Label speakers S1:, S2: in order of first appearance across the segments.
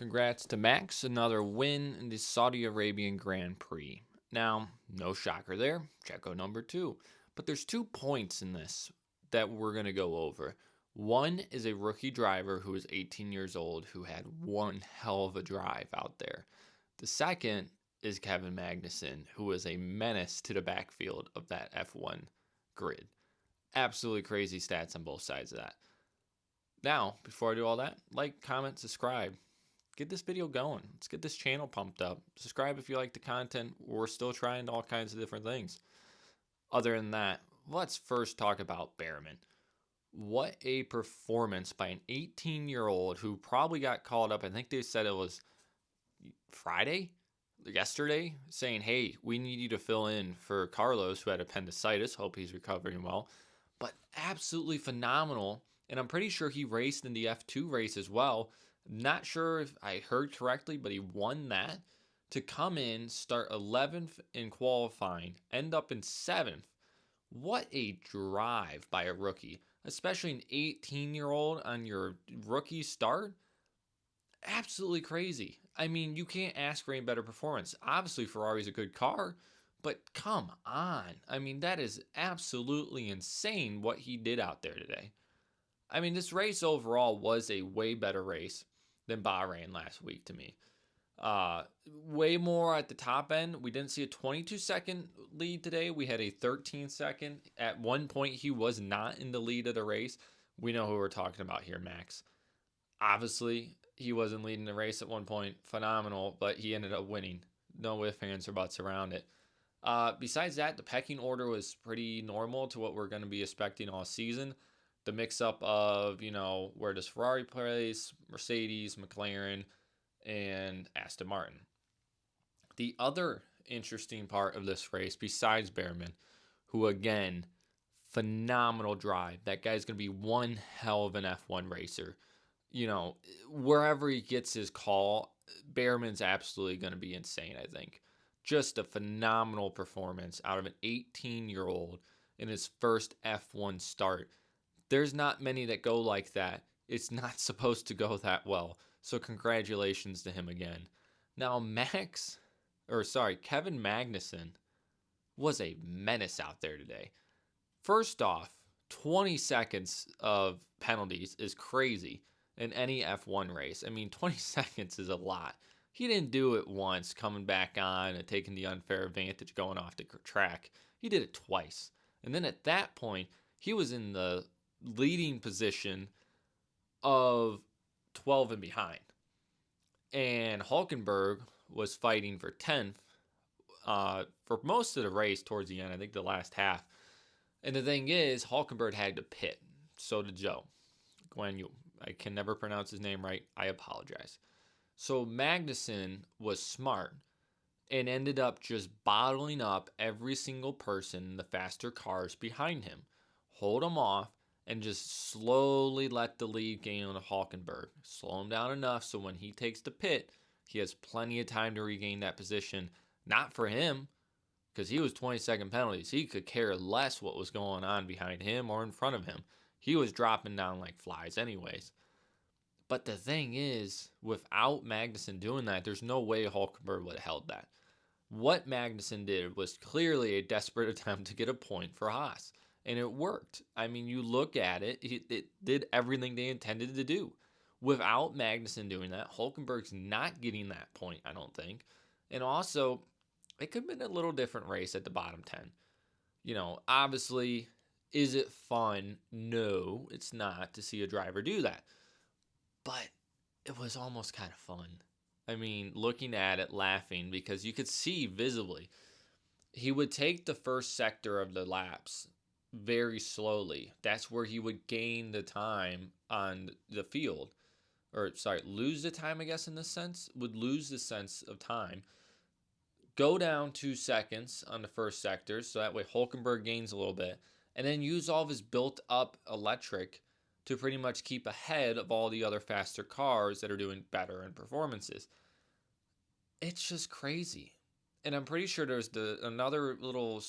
S1: Congrats to Max, another win in the Saudi Arabian Grand Prix. Now, no shocker there, Checo number 2. But there's 2 points in this that we're going to go over. One is a rookie driver who is 18 years old who had one hell of a drive out there. The second is Kevin Magnussen, who was a menace to the backfield of that F1 grid. Absolutely crazy stats on both sides of that. Now, before I do all that, like, comment, subscribe. Get this video going. Let's get this channel pumped up. Subscribe if you like the content. We're still trying all kinds of different things. Other than that, let's first talk about Behrman. What a performance by an 18-year-old who probably got called up. I think they said it was yesterday, saying, hey, we need you to fill in for Carlos, who had appendicitis. Hope he's recovering well. But absolutely phenomenal. And I'm pretty sure he raced in the F2 race as well. Not sure if I heard correctly, but he won that to come in, start 11th in qualifying, end up in 7th. What a drive by a rookie, especially an 18-year-old on your rookie start. Absolutely crazy. I mean, you can't ask for any better performance. Obviously, Ferrari's a good car, but come on. I mean, that is absolutely insane what he did out there today. I mean, this race overall was a way better race than Bahrain last week to me. Way more at the top end. We didn't see a 22-second lead today. We had a 13-second. At one point, he was not in the lead of the race. We know who we're talking about here, Max. Obviously, he wasn't leading the race at one point. Phenomenal, but he ended up winning. No ifs, ands, or buts around it. Besides that, the pecking order was pretty normal to what we're going to be expecting all season. The mix-up of, where does Ferrari place, Mercedes, McLaren, and Aston Martin. The other interesting part of this race, besides Behrman, who, again, phenomenal drive. That guy's going to be one hell of an F1 racer. Wherever he gets his call, Behrman's absolutely going to be insane, I think. Just a phenomenal performance out of an 18-year-old in his first F1 start. There's not many that go like that. It's not supposed to go that well. So congratulations to him again. Now, Kevin Magnussen was a menace out there today. First off, 20 seconds of penalties is crazy in any F1 race. I mean, 20 seconds is a lot. He didn't do it once, coming back on and taking the unfair advantage going off the track. He did it twice. And then at that point, he was in the leading position of 12 and behind. And Hulkenberg was fighting for 10th for most of the race towards the end, I think the last half. And the thing is, Hulkenberg had to pit. So did Zhou. Guan Yu. I can never pronounce his name right. I apologize. So Magnussen was smart and ended up just bottling up every single person in the faster cars behind him. Hold him off and just slowly let the lead gain on Hulkenberg. Slow him down enough so when he takes the pit, he has plenty of time to regain that position. Not for him, because he was 20-second penalties. He could care less what was going on behind him or in front of him. He was dropping down like flies anyways. But the thing is, without Magnussen doing that, there's no way Hulkenberg would have held that. What Magnussen did was clearly a desperate attempt to get a point for Haas. And it worked. I mean, you look at it, it did everything they intended to do. Without Magnussen doing that, Hulkenberg's not getting that point, I don't think. And also, it could have been a little different race at the bottom 10. Obviously, is it fun? No, it's not to see a driver do that. But it was almost kind of fun. I mean, looking at it, laughing, because you could see visibly, he would take the first sector of the laps very slowly. That's where he would gain the time on the field. Lose the time, I guess, in this sense. Would lose the sense of time. Go down 2 seconds on the first sector, so that way Hulkenberg gains a little bit. And then use all of his built-up electric to pretty much keep ahead of all the other faster cars that are doing better in performances. It's just crazy. And I'm pretty sure there's another little,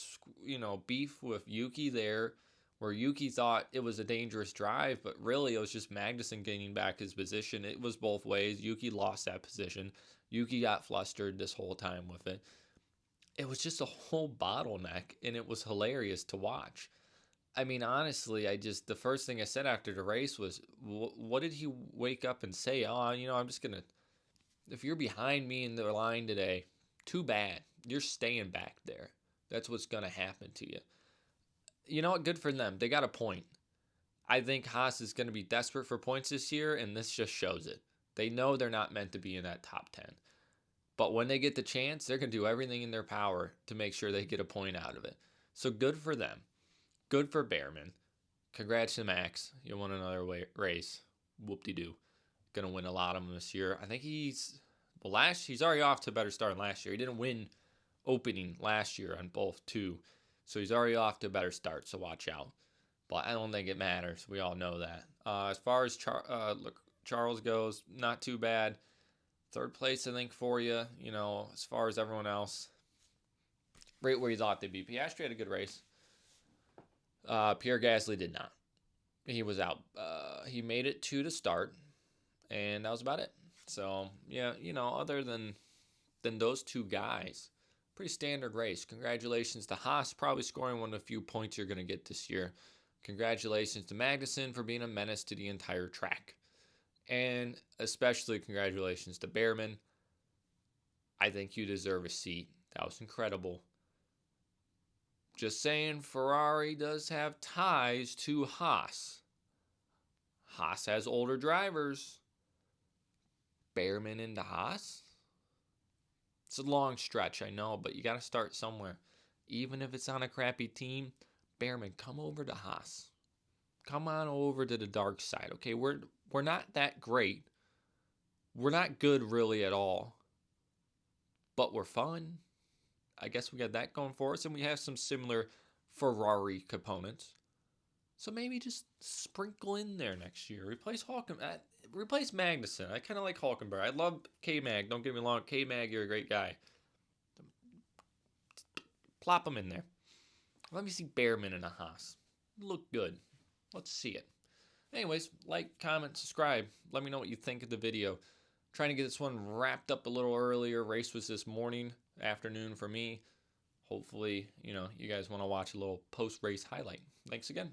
S1: beef with Yuki there where Yuki thought it was a dangerous drive, but really it was just Magnussen gaining back his position. It was both ways. Yuki lost that position. Yuki got flustered this whole time with it. It was just a whole bottleneck, and it was hilarious to watch. I mean, honestly, the first thing I said after the race was, what did he wake up and say? Oh, I'm just going to, if you're behind me in the line today, too bad. You're staying back there. That's what's going to happen to you. You know what? Good for them. They got a point. I think Haas is going to be desperate for points this year, and this just shows it. They know they're not meant to be in that top 10. But when they get the chance, they're going to do everything in their power to make sure they get a point out of it. So good for them. Good for Behrman. Congrats to Max. You won another race. Whoop-de-doo. Going to win a lot of them this year. I think he's already off to a better start than last year. He didn't win opening last year on both two. So he's already off to a better start, so watch out. But I don't think it matters. We all know that. As far as Charles goes, not too bad. Third place, I think, for you. As far as everyone else, right where you thought they'd be. Piastri had a good race. Pierre Gasly did not. He was out. He made it to the start, and that was about it. So, yeah, other than those two guys, pretty standard race. Congratulations to Haas, probably scoring one of the few points you're going to get this year. Congratulations to Magnussen for being a menace to the entire track. And especially congratulations to Behrman. I think you deserve a seat. That was incredible. Just saying, Ferrari does have ties to Haas. Haas has older drivers. Behrman into Haas? It's a long stretch, I know, but you got to start somewhere. Even if it's on a crappy team, Behrman, come over to Haas. Come on over to the dark side, okay? We're not that great. We're not good really at all. But we're fun. I guess we got that going for us, and we have some similar Ferrari components. So maybe just sprinkle in there next year. Replace Magnussen. I kind of like Hulkenberg. I love K-Mag. Don't get me wrong. K-Mag, you're a great guy. Plop him in there. Let me see Behrman in a Haas. Look good. Let's see it. Anyways, like, comment, subscribe. Let me know what you think of the video. Trying to get this one wrapped up a little earlier. Race was this afternoon for me. Hopefully, you guys want to watch a little post-race highlight. Thanks again.